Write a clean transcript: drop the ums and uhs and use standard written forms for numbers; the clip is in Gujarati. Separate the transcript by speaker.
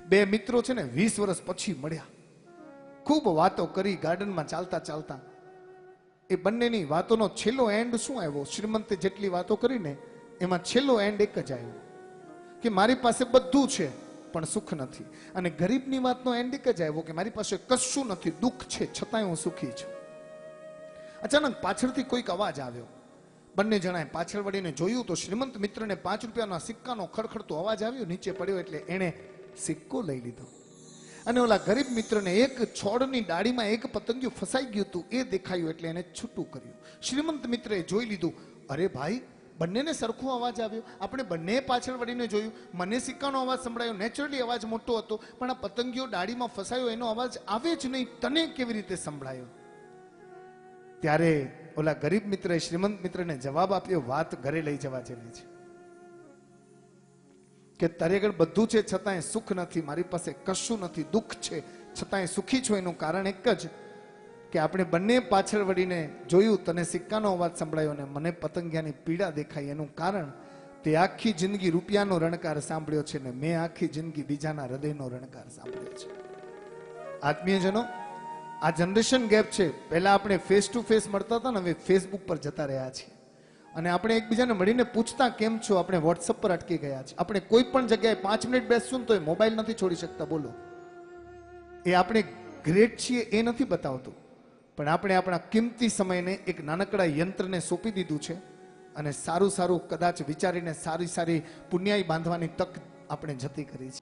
Speaker 1: બે મિત્રો છે ને 20 વર્ષ પછી મળ્યા, ખૂબ વાતો કરી ગાર્ડનમાં ચાલતા ચાલતા. એ બંનેની વાતોનો છેલ્લો એન્ડ શું આવ્યો? શ્રીમંતે જેટલી વાતો કરીને એમાં છેલ્લો એન્ડ એક જ આવ્યો કે મારી પાસે બધું છે પણ સુખ નથી. અને ગરીબની વાતનો એન્ડ એક જ આવ્યો કે મારી પાસે કશું નથી, દુઃખ છે છતાંય હું સુખી છું. અચાનક પાછળથી કોઈક અવાજ આવ્યો. બંને જણાએ પાછળ વળીને જોયું તો શ્રીમંત મિત્રને 5 રૂપિયાના સિક્કાનો ખડખડતો અવાજ આવ્યો. નીચે પડ્યો એટલે એણે સિક્કો લઈ લીધો. અને ઓલા ગરીબ મિત્રને એક છોડની ડાળીમાં એક પતંગિયું ફસાઈ ગયું હતું, એ દેખાયું એટલે એને છૂટું કર્યું. શ્રીમંત મિત્રએ જોઈ લીધું, અરે ભાઈ, બંનેને સરખો અવાજ આવ્યો. આપણે બંને પાછળ વળીને જોયું, મને સિક્કાનો અવાજ સંભળાયો, નેચરલી અવાજ મોટો હતો, પણ આ પતંગિયો ડાળીમાં ફસાયો એનો અવાજ આવે જ નહીં, તને કેવી રીતે સંભળાયો? ત્યારે ઓલા ગરીબ મિત્રએ શ્રીમંત મિત્રને જવાબ આપ્યો, વાત ઘરે લઈ જવા જેવી છે કે તારી આગળ બધું છે છતાંય સુખ નથી, મારી પાસે કશું નથી, દુઃખ છે છતાંય સુખી છું. એનું કારણ એક જ કે આપણે બંને પાછળ વળીને જોયું, તને સિક્કાનો અવાજ સંભળાયો ને મને પતંગિયાની પીડા દેખાઈ. એનું કારણ તે આખી જિંદગી રૂપિયાનો રણકાર સાંભળ્યો છે ને મેં આખી જિંદગી બીજાના હૃદયનો રણકાર સાંભળ્યો છે. આત્મીયજનો, આ જનરેશન ગેપ છે. પહેલા આપણે ફેસ ટુ ફેસ મળતા હતા ને હવે ફેસબુક પર જતા રહ્યા છીએ. અને આપણે એકબીજાને મળીને પૂછતા કેમ છો, આપણે વોટ્સઅપ પર અટકી ગયા છે. આપણે કોઈ પણ જગ્યાએ 5 મિનિટ બેસશું તો એ મોબાઈલ નથી છોડી શકતા. બોલો, એ આપણે ગ્રેટ છીએ એ નથી બતાવતું, પણ આપણે આપણા કિંમતી સમયને એક નાનકડા યંત્રને સોંપી દીધું છે અને સારું સારું કદાચ વિચારીને સારી સારી પુણ્યાઈ બાંધવાની તક આપણે જતી કરી છે.